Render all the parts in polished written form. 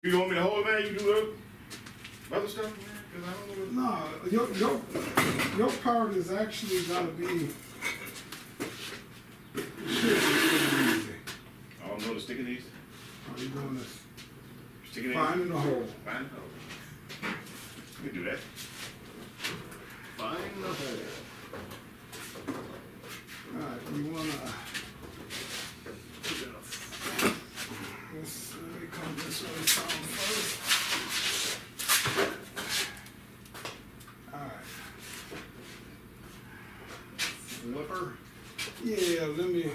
You want me to hold it, man? You do the other stuff, man? Cause I don't know what... No, your part is actually gonna be should be pretty easy. I don't know the sticking these. All you're doing is Sticking finding the hole. Find the hole. We can do that. Find the hole. Alright, you wanna let me come this way some first. Alright. Flipper. Yeah, let me do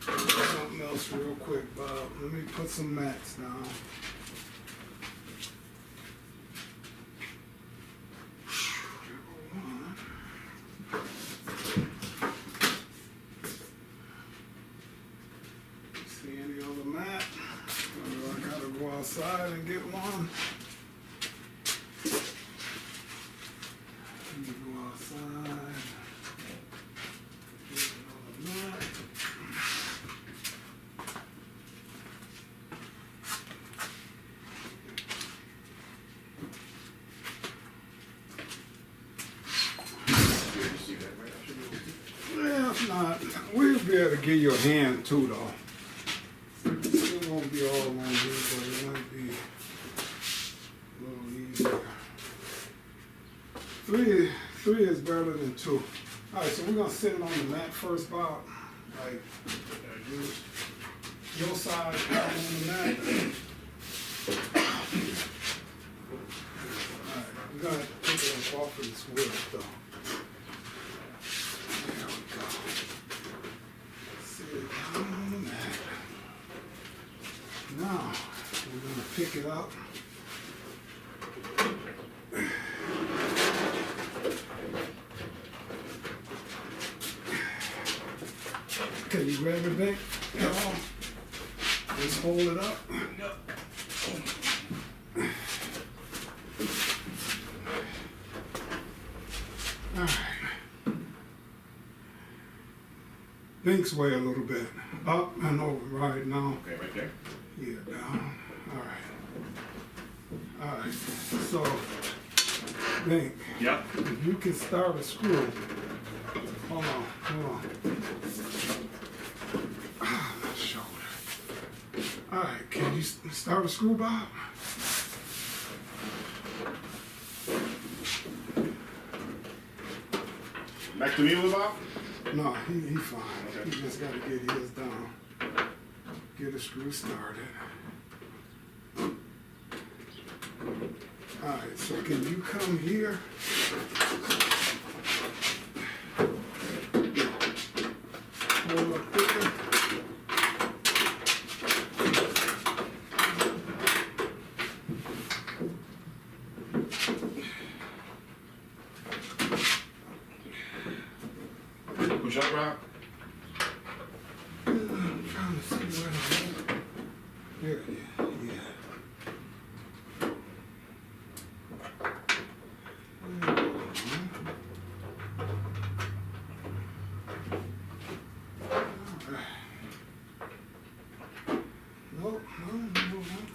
something else real quick, Bob. Let me put some mats down. See any other mat? Or I gotta go outside and get one. Let me go outside. Get another mat. You see that, right? I should be able to. Well, if not, we'll be able to give you a hand too, though. It won't be all on you, but it might be a little easier. Three is better than two. All right, so we're gonna sit it on the mat first, Bob. Like, your side out on the mat. All right, we're gonna take it off of this wood, though. There we go. Sit it down on the mat. Now, we're gonna pick it up. Can you grab it, Bink? Come on. Just hold it up. All right. Bink's way a little bit. Up and over right now. Okay, right there. Yeah, down. All right. All right. So, Bink, Yep. if you can start a screw. Hold on. Ah, my shoulder. All right. Can you start a screw, Bob? Back to me, little Bob. No, he fine. Okay. He just got to get his down. Get a screw started. All right, so can you come here? Hold up there. Push up, Rob. I'm trying to see where the hole. There it is. Yeah. No, I don't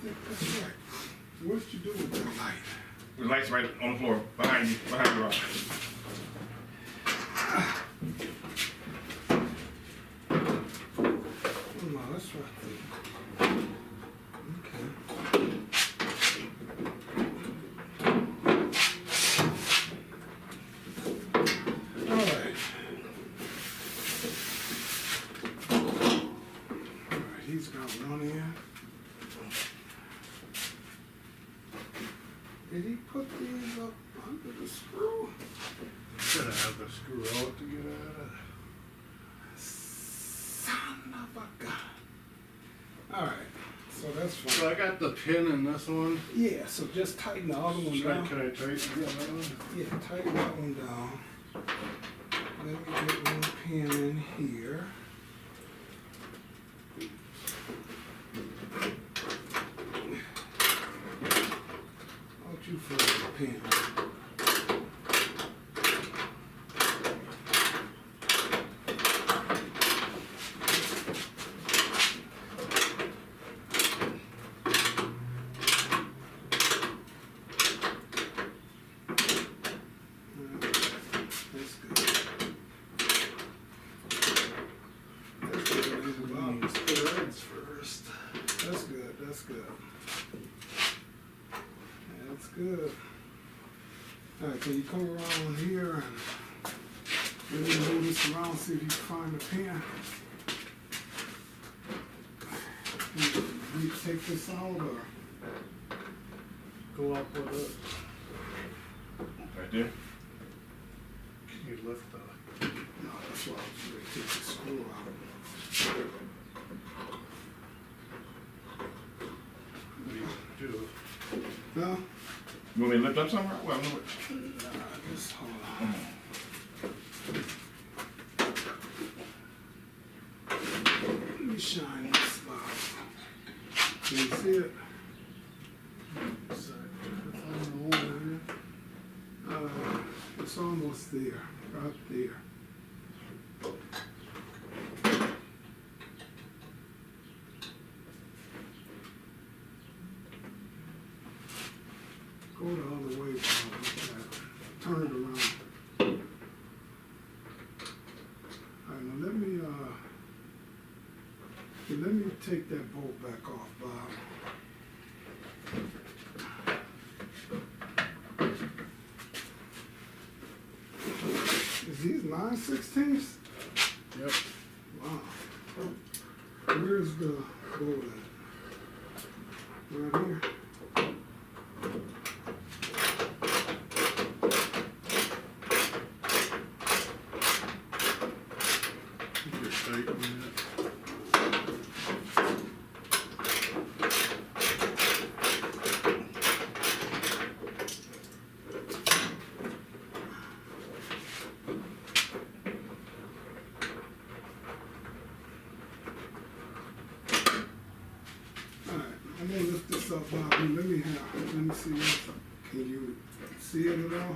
think that's right. What you do with that light? The light's right on the floor, behind you, Rob. No, that's right there. Okay. All right. All right, he's got one in. Did he put these up under the screw? Gotta have the screw out to get out of Son of a gun. All right, so that's it. So fine. I got the pin in this one. Yeah, so just tighten the other one Should I, down. can I tighten that one? Yeah, tighten that one down. Let me get one pin in here. Don't you fold the pin. That's good. All right, can you come around here and let me move this around, see if you can find the pen? Can you take this out or? Go up with it. Right there? Can you lift the? No, that's why I was gonna take the screw out. What do you do? No? You want me to lift up somewhere? Well, no. Just hold on. Let me shine this spot. Can you see it? It's almost there, right there. Go the other way, Bob. Turn it around. All right, now let me take that bolt back off, Bob. Is these 9/16? Yep. Wow. Where's the bolt at? Right here. You're tightening it. I'm gonna lift this up, Bobby. Let me see this. Can you see it at all?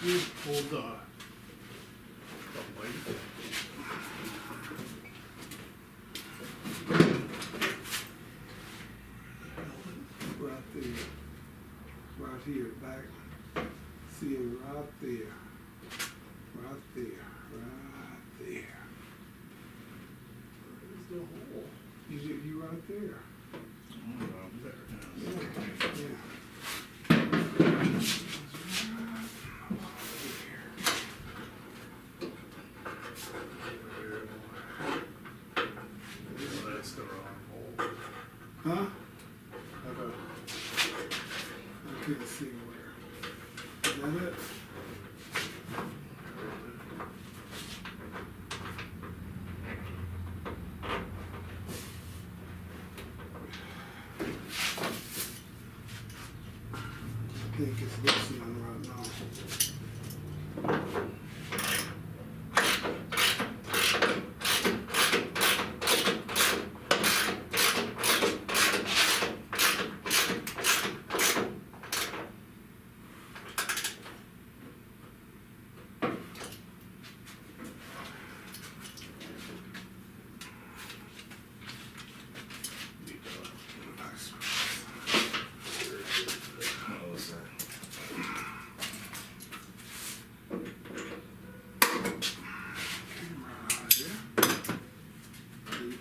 You hold the light. Right there. Right here, back. See it right there. Right there. Right there. Where's the hole? You right there. There. Yeah. Yeah. That's the wrong hole. Huh? Okay. I can't see where. Is that it? I think it's loosening right now.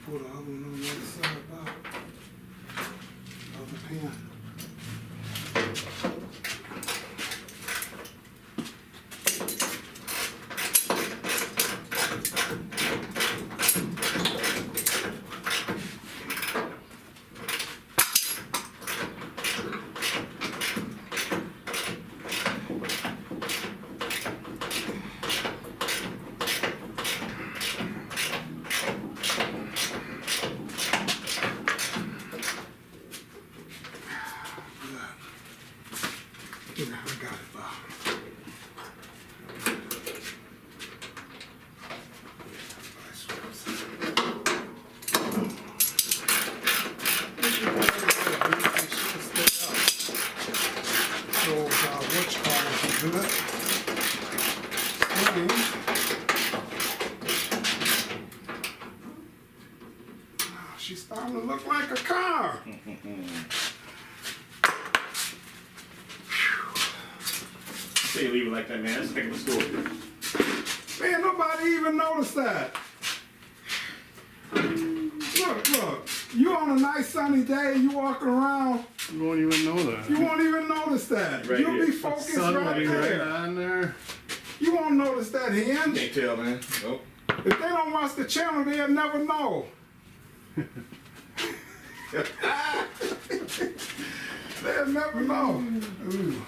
Put the other one on the other side, Bob. Other pen. a car. Say you leave it like that, man. That's a heck of a story. Man, nobody even noticed that. Look, you on a nice sunny day, you walking around, You won't even know that. you won't even notice that. Right You'll here. be focused Sun right will be right there. on there. You won't notice that hinge. Can't tell, man. Nope. If they don't watch the channel, they'll never know. They'll never know. Ooh.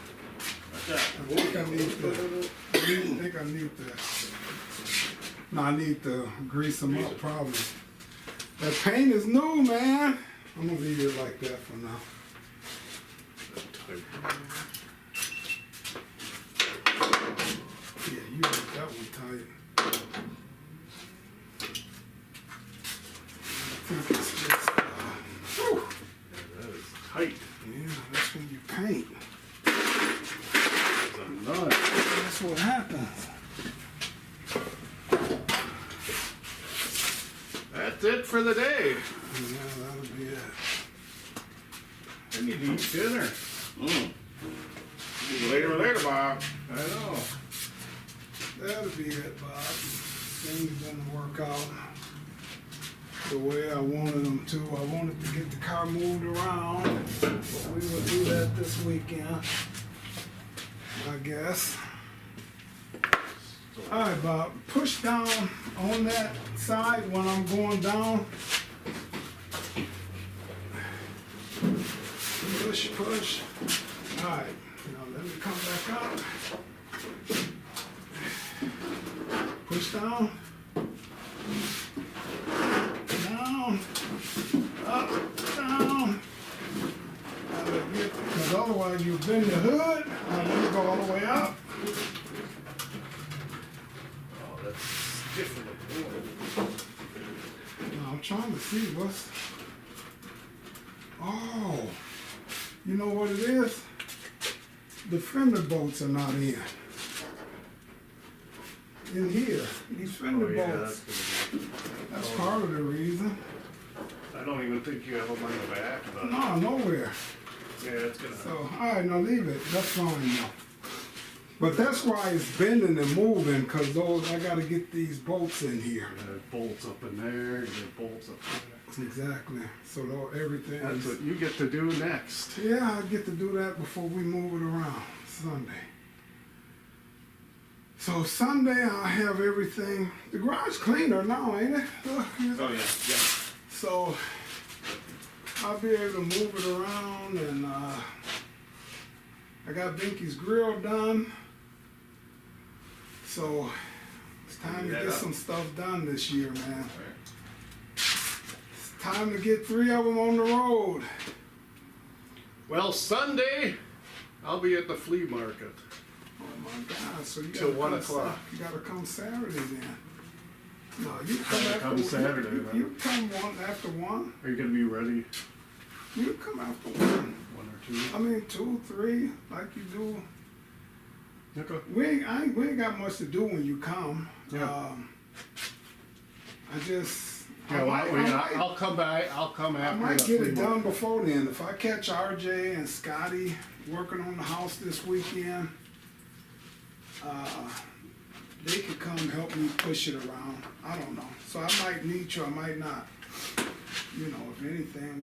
I think I need to. No, I need to grease them up probably. That paint is new, man. I'm gonna leave it like that for now. Yeah, you got that one tight. I think it's just, whew. That is tight. Yeah, that's when you paint. It's a nut. That's what happens. That's it for the day. Yeah, that'll be it. I need to eat dinner. Later, Bob. I know. That'll be it, Bob. Things didn't work out the way I wanted them to. I wanted to get the car moved around, but we will do that this weekend, I guess. All right, Bob, push down on that side when I'm going down. Push, push. All right, now let me come back up. Push down. Down. Up, down. Because otherwise you bend the hood, and then you go all the way up. Oh, that's different. Now I'm trying to see what's. Oh, you know what it is? The fender bolts are not in. In here, these fender Oh, yeah, bolts. That's Oh. part of the reason. I don't even think you have them on the back, but No, nowhere. yeah, it's gonna. So, all right, now leave it. That's fine now. But that's why it's bending and moving, because those I got to get these bolts in here. You got bolts up in there, you got bolts up there. Exactly. So everything. That's what you get to do next. Yeah, I get to do that before we move it around Sunday. So Sunday I'll have everything. The garage cleaner now, ain't it? Look, Oh, yeah. so I'll be able to move it around, and I got Binky's grill done. So it's time to get some stuff done this year, man. It's time to get 3 of them on the road. Well, Sunday, I'll be at the flea market. Oh my God! So you Till gotta 1 come o'clock. You gotta come Saturday then. No, you come Gotta after come Saturday, You, then. you come after 1. Are you gonna be ready? You come after 1. 1 or 2? I mean 2, 3, like you do. Okay. We ain't got much to do when you come. Yeah. I just. Yeah, I I'll come by. I'll come I after. might the get flea it done market. before then. If I catch RJ and Scotty working on the house this weekend, they could come help me push it around. I don't know. So I might need you, I might not. You know, if anything.